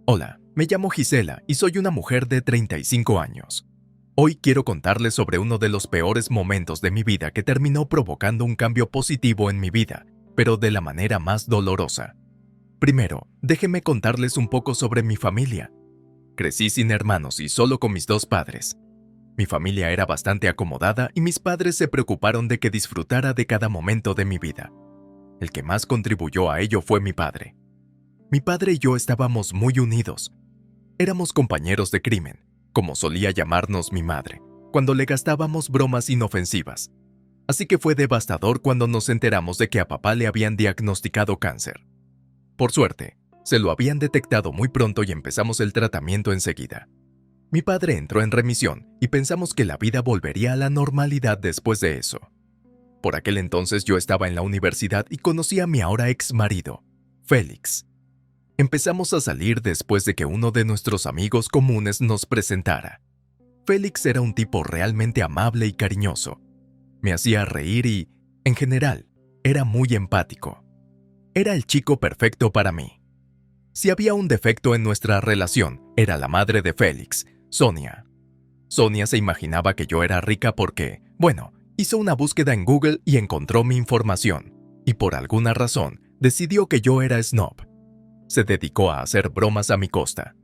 Hola, me llamo Gisela y soy una mujer de 35 años. Hoy quiero contarles sobre uno de los peores momentos de mi vida que terminó provocando un cambio positivo en mi vida, pero de la manera más dolorosa. Primero, déjenme contarles un poco sobre mi familia. Crecí sin hermanos y solo con mis dos padres. Mi familia era bastante acomodada y mis padres se preocuparon de que disfrutara de cada momento de mi vida. El que más contribuyó a ello fue mi padre. Mi padre y yo estábamos muy unidos. Éramos compañeros de crimen, como solía llamarnos mi madre, cuando le gastábamos bromas inofensivas. Así que fue devastador cuando nos enteramos de que a papá le habían diagnosticado cáncer. Por suerte, se lo habían detectado muy pronto y empezamos el tratamiento enseguida. Mi padre entró en remisión y pensamos que la vida volvería a la normalidad después de eso. Por aquel entonces yo estaba en la universidad y conocí a mi ahora ex marido, Félix. Empezamos a salir después de que uno de nuestros amigos comunes nos presentara. Félix era un tipo realmente amable y cariñoso. Me hacía reír y, en general, era muy empático. Era el chico perfecto para mí. Si había un defecto en nuestra relación, era la madre de Félix, Sonia. Sonia se imaginaba que yo era rica porque, hizo una búsqueda en Google y encontró mi información, y por alguna razón decidió que yo era snob. Se dedicó a hacer bromas a mi costa.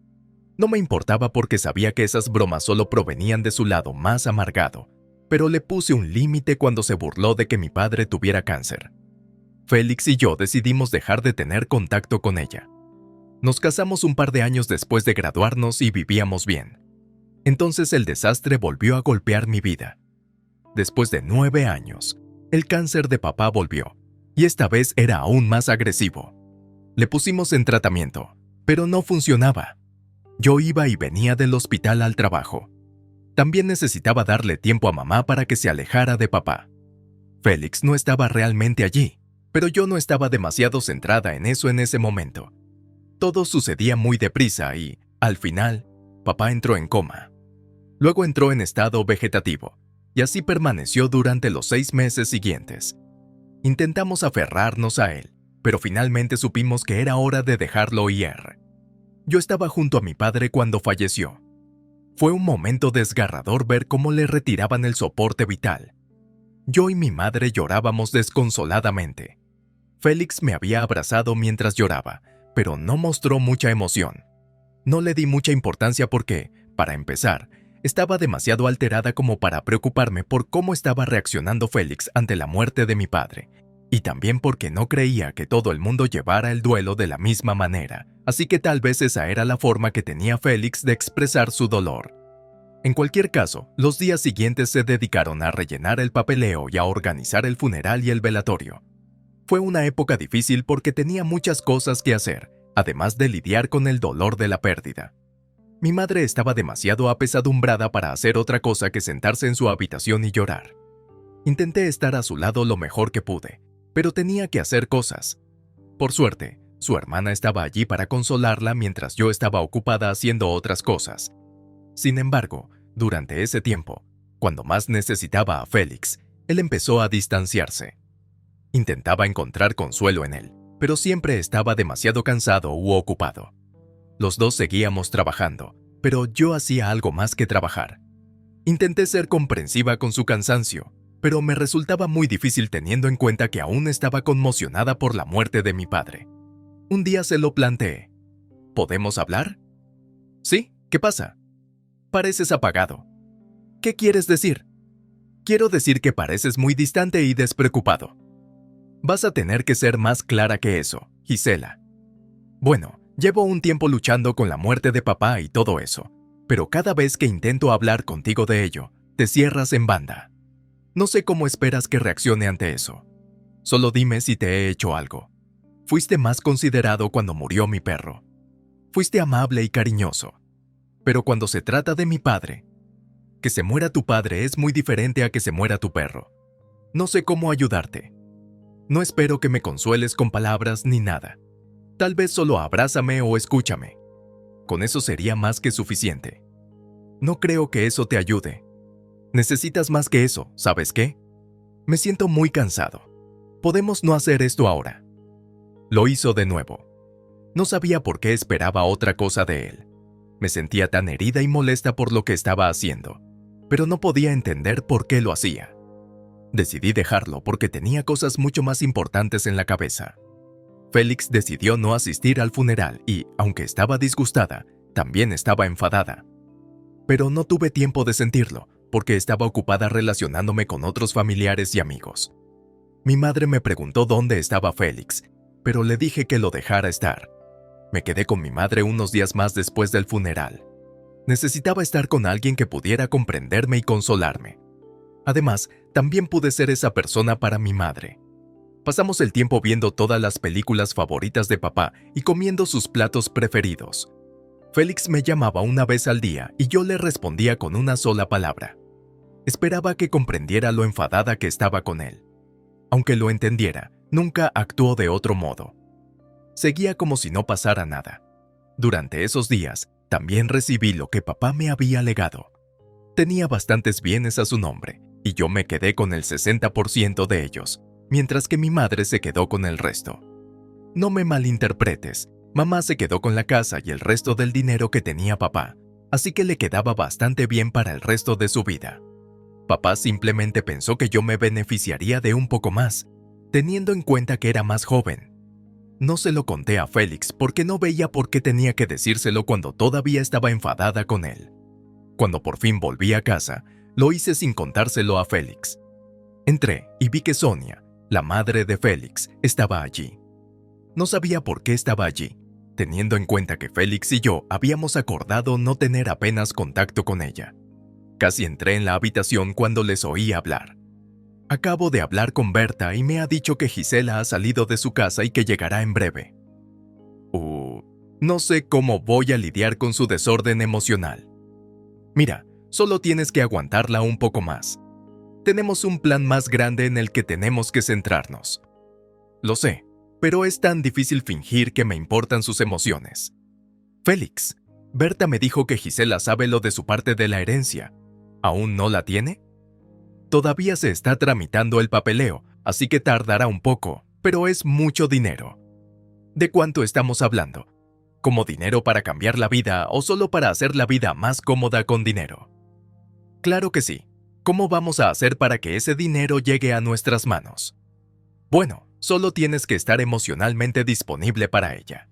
No me importaba porque sabía que esas bromas solo provenían de su lado más amargado, pero le puse un límite cuando se burló de que mi padre tuviera cáncer. Félix y yo decidimos dejar de tener contacto con ella. Nos casamos un par de años después de graduarnos y vivíamos bien. Entonces el desastre volvió a golpear mi vida. Después de 9 años, el cáncer de papá volvió, y esta vez era aún más agresivo. Le pusimos en tratamiento, pero no funcionaba. Yo iba y venía del hospital al trabajo. También necesitaba darle tiempo a mamá para que se alejara de papá. Félix no estaba realmente allí, pero yo no estaba demasiado centrada en eso en ese momento. Todo sucedía muy deprisa y, al final, papá entró en coma. Luego entró en estado vegetativo, y así permaneció durante los 6 meses siguientes. Intentamos aferrarnos a él, pero finalmente supimos que era hora de dejarlo ir. Yo estaba junto a mi padre cuando falleció. Fue un momento desgarrador ver cómo le retiraban el soporte vital. Yo y mi madre llorábamos desconsoladamente. Félix me había abrazado mientras lloraba, pero no mostró mucha emoción. No le di mucha importancia porque, para empezar, estaba demasiado alterada como para preocuparme por cómo estaba reaccionando Félix ante la muerte de mi padre, y también porque no creía que todo el mundo llevara el duelo de la misma manera, así que tal vez esa era la forma que tenía Félix de expresar su dolor. En cualquier caso, los días siguientes se dedicaron a rellenar el papeleo y a organizar el funeral y el velatorio. Fue una época difícil porque tenía muchas cosas que hacer, además de lidiar con el dolor de la pérdida. Mi madre estaba demasiado apesadumbrada para hacer otra cosa que sentarse en su habitación y llorar. Intenté estar a su lado lo mejor que pude, pero tenía que hacer cosas. Por suerte, su hermana estaba allí para consolarla mientras yo estaba ocupada haciendo otras cosas. Sin embargo, durante ese tiempo, cuando más necesitaba a Félix, él empezó a distanciarse. Intentaba encontrar consuelo en él, pero siempre estaba demasiado cansado u ocupado. Los dos seguíamos trabajando, pero yo hacía algo más que trabajar. Intenté ser comprensiva con su cansancio, pero me resultaba muy difícil teniendo en cuenta que aún estaba conmocionada por la muerte de mi padre. Un día se lo planteé. ¿Podemos hablar? ¿Sí? ¿Qué pasa? Pareces apagado. ¿Qué quieres decir? Quiero decir que pareces muy distante y despreocupado. Vas a tener que ser más clara que eso, Gisela. Llevo un tiempo luchando con la muerte de papá y todo eso, pero cada vez que intento hablar contigo de ello, te cierras en banda. No sé cómo esperas que reaccione ante eso. Solo dime si te he hecho algo. Fuiste más considerado cuando murió mi perro. Fuiste amable y cariñoso. Pero cuando se trata de mi padre, que se muera tu padre es muy diferente a que se muera tu perro. No sé cómo ayudarte. No espero que me consueles con palabras ni nada. Tal vez solo abrázame o escúchame. Con eso sería más que suficiente. No creo que eso te ayude. Necesitas más que eso, ¿sabes qué? Me siento muy cansado. Podemos no hacer esto ahora. Lo hizo de nuevo. No sabía por qué esperaba otra cosa de él. Me sentía tan herida y molesta por lo que estaba haciendo, pero no podía entender por qué lo hacía. Decidí dejarlo porque tenía cosas mucho más importantes en la cabeza. Félix decidió no asistir al funeral y, aunque estaba disgustada, también estaba enfadada. Pero no tuve tiempo de sentirlo, porque estaba ocupada relacionándome con otros familiares y amigos. Mi madre me preguntó dónde estaba Félix, pero le dije que lo dejara estar. Me quedé con mi madre unos días más después del funeral. Necesitaba estar con alguien que pudiera comprenderme y consolarme. Además, también pude ser esa persona para mi madre. Pasamos el tiempo viendo todas las películas favoritas de papá y comiendo sus platos preferidos. Félix me llamaba una vez al día y yo le respondía con una sola palabra. Esperaba que comprendiera lo enfadada que estaba con él. Aunque lo entendiera, nunca actuó de otro modo. Seguía como si no pasara nada. Durante esos días, también recibí lo que papá me había legado. Tenía bastantes bienes a su nombre, y yo me quedé con el 60% de ellos, mientras que mi madre se quedó con el resto. No me malinterpretes, mamá se quedó con la casa y el resto del dinero que tenía papá, así que le quedaba bastante bien para el resto de su vida. Papá simplemente pensó que yo me beneficiaría de un poco más, teniendo en cuenta que era más joven. No se lo conté a Félix porque no veía por qué tenía que decírselo cuando todavía estaba enfadada con él. Cuando por fin volví a casa, lo hice sin contárselo a Félix. Entré y vi que Sonia, la madre de Félix, estaba allí. No sabía por qué estaba allí, teniendo en cuenta que Félix y yo habíamos acordado no tener apenas contacto con ella. Casi entré en la habitación cuando les oí hablar. Acabo de hablar con Berta y me ha dicho que Gisela ha salido de su casa y que llegará en breve. No sé cómo voy a lidiar con su desorden emocional. Mira, solo tienes que aguantarla un poco más. Tenemos un plan más grande en el que tenemos que centrarnos. Lo sé, pero es tan difícil fingir que me importan sus emociones. Félix, Berta me dijo que Gisela sabe lo de su parte de la herencia. ¿Aún no la tiene? Todavía se está tramitando el papeleo, así que tardará un poco, pero es mucho dinero. ¿De cuánto estamos hablando? ¿Como dinero para cambiar la vida o solo para hacer la vida más cómoda con dinero? Claro que sí. ¿Cómo vamos a hacer para que ese dinero llegue a nuestras manos? Bueno, solo tienes que estar emocionalmente disponible para ella.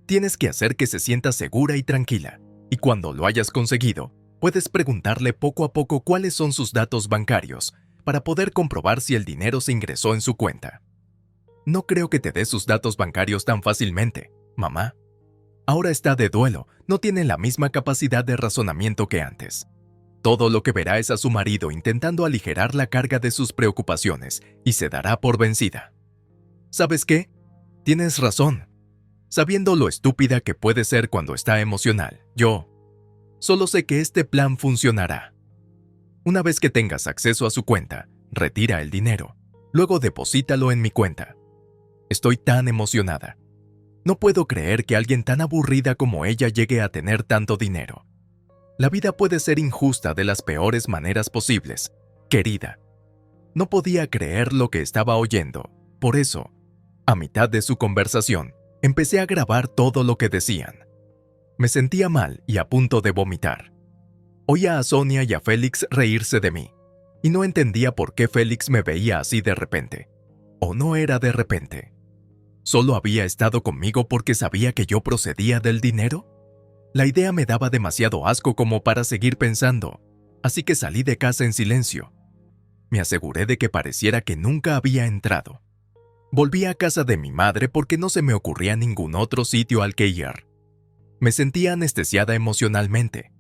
Tienes que hacer que se sienta segura y tranquila, y cuando lo hayas conseguido, puedes preguntarle poco a poco cuáles son sus datos bancarios para poder comprobar si el dinero se ingresó en su cuenta. No creo que te dé sus datos bancarios tan fácilmente, mamá. Ahora está de duelo, no tiene la misma capacidad de razonamiento que antes. Todo lo que verá es a su marido intentando aligerar la carga de sus preocupaciones y se dará por vencida. ¿Sabes qué? Tienes razón. Sabiendo lo estúpida que puede ser cuando está emocional, yo solo sé que este plan funcionará. Una vez que tengas acceso a su cuenta, retira el dinero. Luego deposítalo en mi cuenta. Estoy tan emocionada. No puedo creer que alguien tan aburrida como ella llegue a tener tanto dinero. La vida puede ser injusta de las peores maneras posibles, querida. No podía creer lo que estaba oyendo. Por eso, a mitad de su conversación, empecé a grabar todo lo que decían. Me sentía mal y a punto de vomitar. Oía a Sonia y a Félix reírse de mí, y no entendía por qué Félix me veía así de repente. ¿O no era de repente? ¿Solo había estado conmigo porque sabía que yo procedía del dinero? La idea me daba demasiado asco como para seguir pensando, así que salí de casa en silencio. Me aseguré de que pareciera que nunca había entrado. Volví a casa de mi madre porque no se me ocurría ningún otro sitio al que ir. Me sentía anestesiada emocionalmente.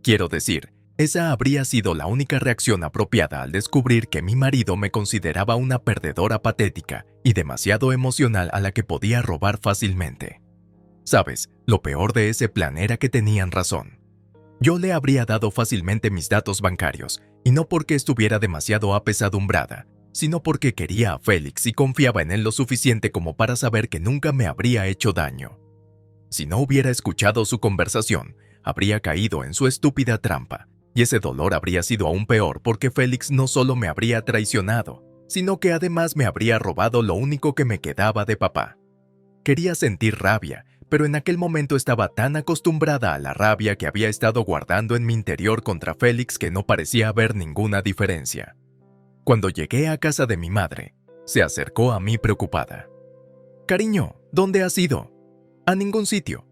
Quiero decir, esa habría sido la única reacción apropiada al descubrir que mi marido me consideraba una perdedora patética y demasiado emocional a la que podía robar fácilmente. Sabes, lo peor de ese plan era que tenían razón. Yo le habría dado fácilmente mis datos bancarios, y no porque estuviera demasiado apesadumbrada, sino porque quería a Félix y confiaba en él lo suficiente como para saber que nunca me habría hecho daño. Si no hubiera escuchado su conversación, habría caído en su estúpida trampa, y ese dolor habría sido aún peor porque Félix no solo me habría traicionado, sino que además me habría robado lo único que me quedaba de papá. Quería sentir rabia, pero en aquel momento estaba tan acostumbrada a la rabia que había estado guardando en mi interior contra Félix que no parecía haber ninguna diferencia. Cuando llegué a casa de mi madre, se acercó a mí preocupada. «Cariño, ¿dónde has ido?» «A ningún sitio.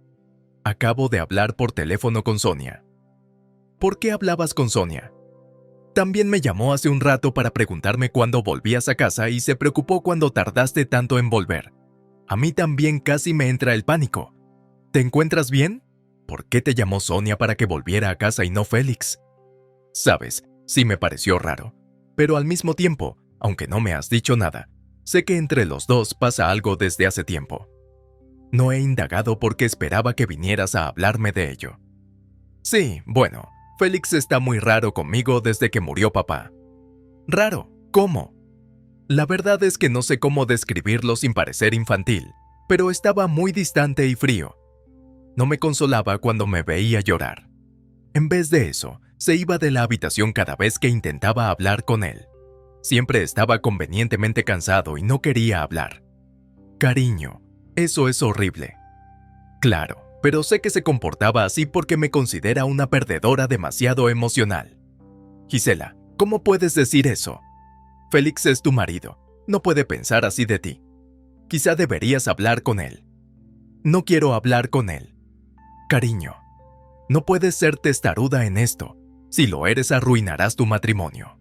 Acabo de hablar por teléfono con Sonia». «¿Por qué hablabas con Sonia?» «También me llamó hace un rato para preguntarme cuándo volvías a casa y se preocupó cuando tardaste tanto en volver. A mí también casi me entra el pánico. ¿Te encuentras bien? ¿Por qué te llamó Sonia para que volviera a casa y no Félix?» Sabes, sí me pareció raro, pero al mismo tiempo, aunque no me has dicho nada, sé que entre los dos pasa algo desde hace tiempo. No he indagado porque esperaba que vinieras a hablarme de ello. Sí, bueno, Félix está muy raro conmigo desde que murió papá. ¿Raro? ¿Cómo? La verdad es que no sé cómo describirlo sin parecer infantil, pero estaba muy distante y frío. No me consolaba cuando me veía llorar. En vez de eso, se iba de la habitación cada vez que intentaba hablar con él. Siempre estaba convenientemente cansado y no quería hablar. Cariño, eso es horrible. Claro, pero sé que se comportaba así porque me considera una perdedora demasiado emocional. Gisela, ¿cómo puedes decir eso? Félix es tu marido, no puede pensar así de ti. Quizá deberías hablar con él. No quiero hablar con él. Cariño, no puedes ser testaruda en esto. Si lo eres, arruinarás tu matrimonio.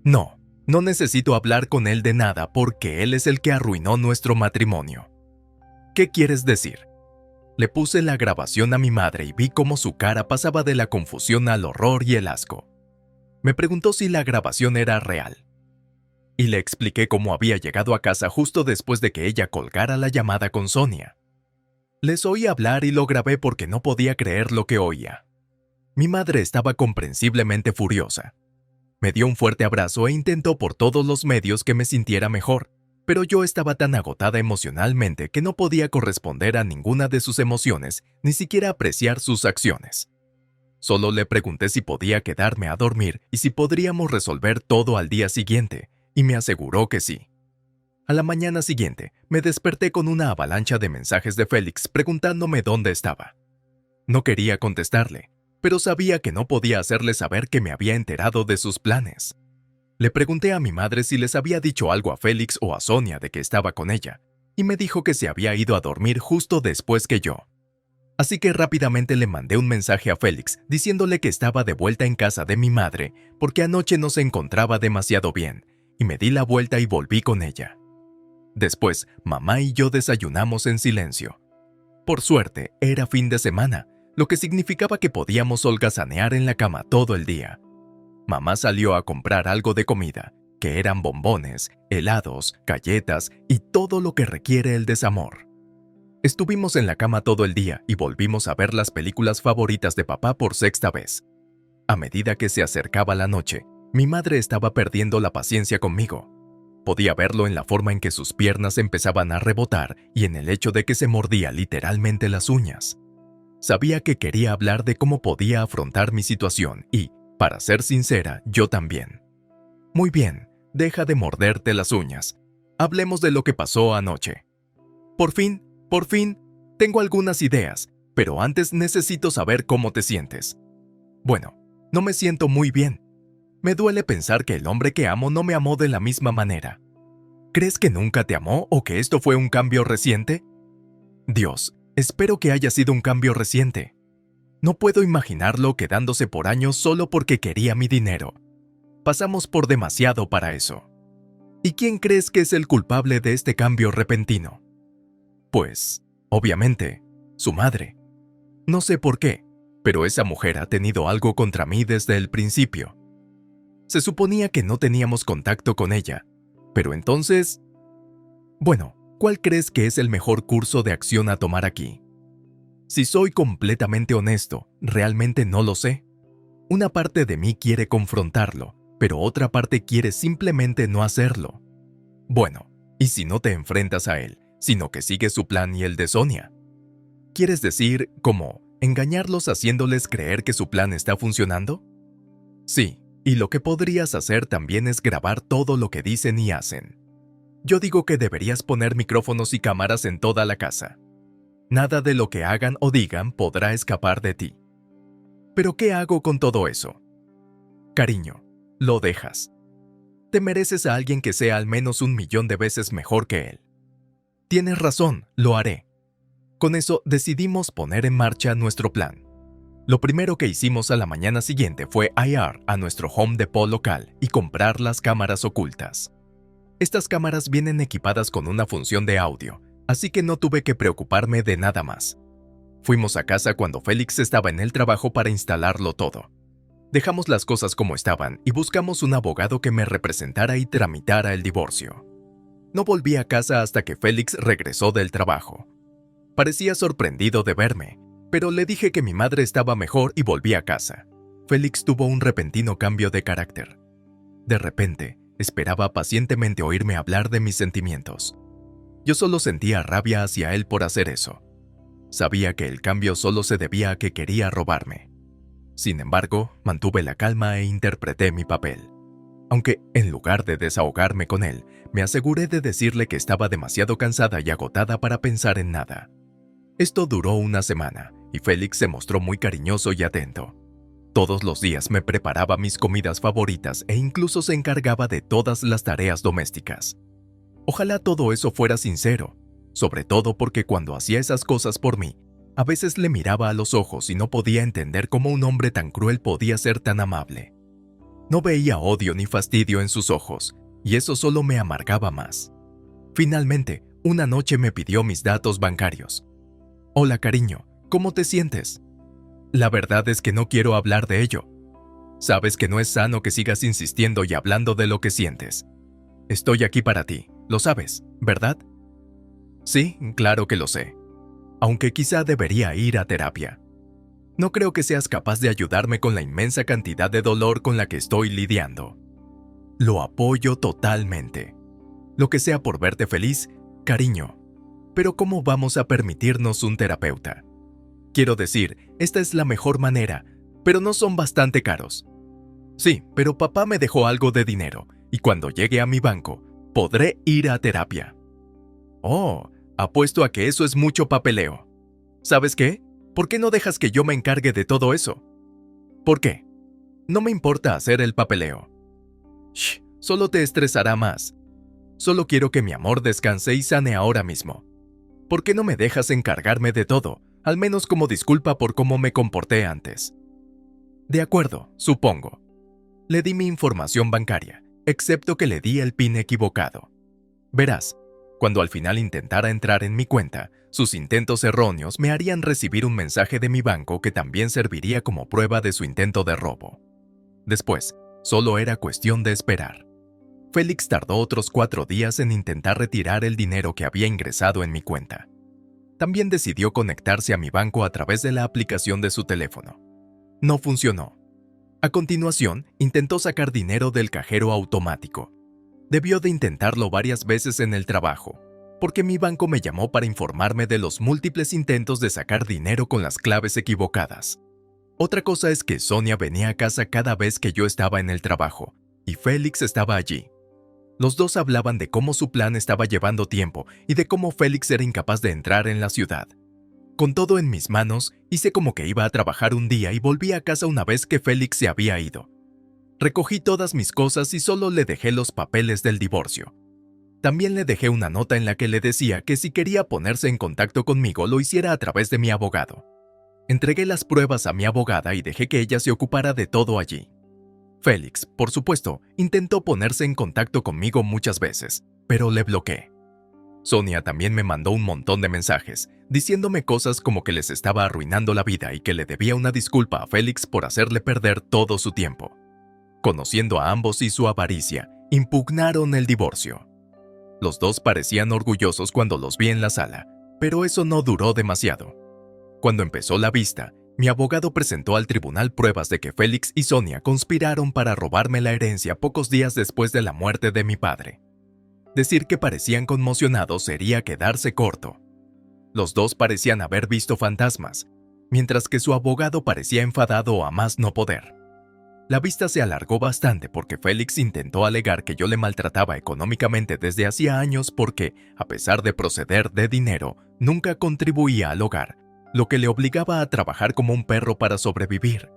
No, no necesito hablar con él de nada porque él es el que arruinó nuestro matrimonio. ¿Qué quieres decir? Le puse la grabación a mi madre y vi cómo su cara pasaba de la confusión al horror y el asco. Me preguntó si la grabación era real. Y le expliqué cómo había llegado a casa justo después de que ella colgara la llamada con Sonia. Les oí hablar y lo grabé porque no podía creer lo que oía. Mi madre estaba comprensiblemente furiosa. Me dio un fuerte abrazo e intentó por todos los medios que me sintiera mejor, pero yo estaba tan agotada emocionalmente que no podía corresponder a ninguna de sus emociones, ni siquiera apreciar sus acciones. Solo le pregunté si podía quedarme a dormir y si podríamos resolver todo al día siguiente, y me aseguró que sí. A la mañana siguiente, me desperté con una avalancha de mensajes de Félix preguntándome dónde estaba. No quería contestarle, pero sabía que no podía hacerle saber que me había enterado de sus planes. Le pregunté a mi madre si les había dicho algo a Félix o a Sonia de que estaba con ella, y me dijo que se había ido a dormir justo después que yo. Así que rápidamente le mandé un mensaje a Félix diciéndole que estaba de vuelta en casa de mi madre porque anoche no se encontraba demasiado bien, y me di la vuelta y volví con ella. Después, mamá y yo desayunamos en silencio. Por suerte, era fin de semana, lo que significaba que podíamos holgazanear en la cama todo el día. Mamá salió a comprar algo de comida, que eran bombones, helados, galletas y todo lo que requiere el desamor. Estuvimos en la cama todo el día y volvimos a ver las películas favoritas de papá por sexta vez. A medida que se acercaba la noche, mi madre estaba perdiendo la paciencia conmigo. Podía verlo en la forma en que sus piernas empezaban a rebotar y en el hecho de que se mordía literalmente las uñas. Sabía que quería hablar de cómo podía afrontar mi situación y, para ser sincera, yo también. Muy bien, deja de morderte las uñas. Hablemos de lo que pasó anoche. Por fin, tengo algunas ideas, pero antes necesito saber cómo te sientes. Bueno, no me siento muy bien. Me duele pensar que el hombre que amo no me amó de la misma manera. ¿Crees que nunca te amó o que esto fue un cambio reciente? Dios, espero que haya sido un cambio reciente. No puedo imaginarlo quedándose por años solo porque quería mi dinero. Pasamos por demasiado para eso. ¿Y quién crees que es el culpable de este cambio repentino? Pues, obviamente, su madre. No sé por qué, pero esa mujer ha tenido algo contra mí desde el principio. Se suponía que no teníamos contacto con ella, pero entonces... Bueno, ¿cuál crees que es el mejor curso de acción a tomar aquí? Si soy completamente honesto, realmente no lo sé. Una parte de mí quiere confrontarlo, pero otra parte quiere simplemente no hacerlo. Bueno, ¿y si no te enfrentas a él, sino que sigues su plan y el de Sonia? ¿Quieres decir, como, engañarlos haciéndoles creer que su plan está funcionando? Sí, y lo que podrías hacer también es grabar todo lo que dicen y hacen. Yo digo que deberías poner micrófonos y cámaras en toda la casa. Nada de lo que hagan o digan podrá escapar de ti. ¿Pero qué hago con todo eso? Cariño, lo dejas. Te mereces a alguien que sea al menos 1.000.000 de veces mejor que él. Tienes razón, lo haré. Con eso decidimos poner en marcha nuestro plan. Lo primero que hicimos a la mañana siguiente fue ir a nuestro Home Depot local y comprar las cámaras ocultas. Estas cámaras vienen equipadas con una función de audio, así que no tuve que preocuparme de nada más. Fuimos a casa cuando Félix estaba en el trabajo para instalarlo todo. Dejamos las cosas como estaban y buscamos un abogado que me representara y tramitara el divorcio. No volví a casa hasta que Félix regresó del trabajo. Parecía sorprendido de verme, pero le dije que mi madre estaba mejor y volví a casa. Félix tuvo un repentino cambio de carácter. De repente, esperaba pacientemente oírme hablar de mis sentimientos. Yo solo sentía rabia hacia él por hacer eso. Sabía que el cambio solo se debía a que quería robarme. Sin embargo, mantuve la calma e interpreté mi papel. Aunque, en lugar de desahogarme con él, me aseguré de decirle que estaba demasiado cansada y agotada para pensar en nada. Esto duró una semana, y Félix se mostró muy cariñoso y atento. Todos los días me preparaba mis comidas favoritas e incluso se encargaba de todas las tareas domésticas. Ojalá todo eso fuera sincero, sobre todo porque cuando hacía esas cosas por mí, a veces le miraba a los ojos y no podía entender cómo un hombre tan cruel podía ser tan amable. No veía odio ni fastidio en sus ojos, y eso solo me amargaba más. Finalmente, una noche me pidió mis datos bancarios. Hola, cariño, ¿cómo te sientes? La verdad es que no quiero hablar de ello. Sabes que no es sano que sigas insistiendo y hablando de lo que sientes. Estoy aquí para ti, lo sabes, ¿verdad? Sí, claro que lo sé. Aunque quizá debería ir a terapia. No creo que seas capaz de ayudarme con la inmensa cantidad de dolor con la que estoy lidiando. Lo apoyo totalmente. Lo que sea por verte feliz, cariño. Pero ¿cómo vamos a permitirnos un terapeuta? Quiero decir, esta es la mejor manera, pero no son bastante caros. Sí, pero papá me dejó algo de dinero, y cuando llegue a mi banco, podré ir a terapia. Oh, apuesto a que eso es mucho papeleo. ¿Sabes qué? ¿Por qué no dejas que yo me encargue de todo eso? ¿Por qué? No me importa hacer el papeleo. Shh, solo te estresará más. Solo quiero que mi amor descanse y sane ahora mismo. ¿Por qué no me dejas encargarme de todo, al menos como disculpa por cómo me comporté antes? De acuerdo, supongo. Le di mi información bancaria, excepto que le di el PIN equivocado. Verás, cuando al final intentara entrar en mi cuenta, sus intentos erróneos me harían recibir un mensaje de mi banco que también serviría como prueba de su intento de robo. Después, solo era cuestión de esperar. Félix tardó otros 4 días en intentar retirar el dinero que había ingresado en mi cuenta. También decidió conectarse a mi banco a través de la aplicación de su teléfono. No funcionó. A continuación, intentó sacar dinero del cajero automático. Debió de intentarlo varias veces en el trabajo, porque mi banco me llamó para informarme de los múltiples intentos de sacar dinero con las claves equivocadas. Otra cosa es que Sonia venía a casa cada vez que yo estaba en el trabajo, y Félix estaba allí. Los dos hablaban de cómo su plan estaba llevando tiempo y de cómo Félix era incapaz de entrar en la ciudad. Con todo en mis manos, hice como que iba a trabajar un día y volví a casa una vez que Félix se había ido. Recogí todas mis cosas y solo le dejé los papeles del divorcio. También le dejé una nota en la que le decía que si quería ponerse en contacto conmigo lo hiciera a través de mi abogado. Entregué las pruebas a mi abogada y dejé que ella se ocupara de todo allí. Félix, por supuesto, intentó ponerse en contacto conmigo muchas veces, pero le bloqueé. Sonia también me mandó un montón de mensajes, diciéndome cosas como que les estaba arruinando la vida y que le debía una disculpa a Félix por hacerle perder todo su tiempo. Conociendo a ambos y su avaricia, impugnaron el divorcio. Los dos parecían orgullosos cuando los vi en la sala, pero eso no duró demasiado. Cuando empezó la vista, mi abogado presentó al tribunal pruebas de que Félix y Sonia conspiraron para robarme la herencia pocos días después de la muerte de mi padre. Decir que parecían conmocionados sería quedarse corto. Los dos parecían haber visto fantasmas, mientras que su abogado parecía enfadado a más no poder. La vista se alargó bastante porque Félix intentó alegar que yo le maltrataba económicamente desde hacía años porque, a pesar de proceder de dinero, nunca contribuía al hogar, lo que le obligaba a trabajar como un perro para sobrevivir.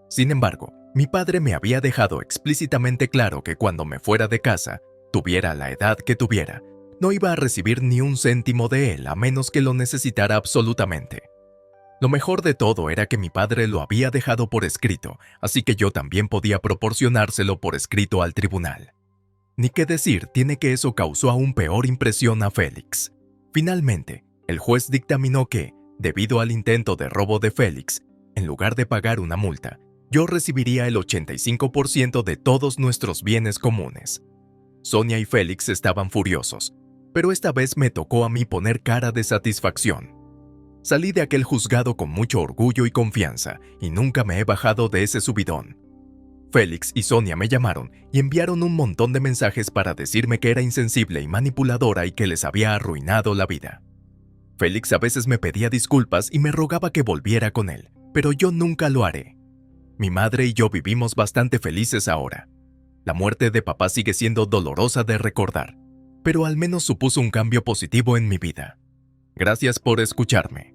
Sin embargo, mi padre me había dejado explícitamente claro que cuando me fuera de casa, tuviera la edad que tuviera, no iba a recibir ni un céntimo de él a menos que lo necesitara absolutamente. Lo mejor de todo era que mi padre lo había dejado por escrito, así que yo también podía proporcionárselo por escrito al tribunal. Ni qué decir tiene que eso causó aún peor impresión a Félix. Finalmente, el juez dictaminó que, debido al intento de robo de Félix, en lugar de pagar una multa, yo recibiría el 85% de todos nuestros bienes comunes. Sonia y Félix estaban furiosos, pero esta vez me tocó a mí poner cara de satisfacción. Salí de aquel juzgado con mucho orgullo y confianza, y nunca me he bajado de ese subidón. Félix y Sonia me llamaron y enviaron un montón de mensajes para decirme que era insensible y manipuladora y que les había arruinado la vida. Félix a veces me pedía disculpas y me rogaba que volviera con él, pero yo nunca lo haré. Mi madre y yo vivimos bastante felices ahora. La muerte de papá sigue siendo dolorosa de recordar, pero al menos supuso un cambio positivo en mi vida. Gracias por escucharme.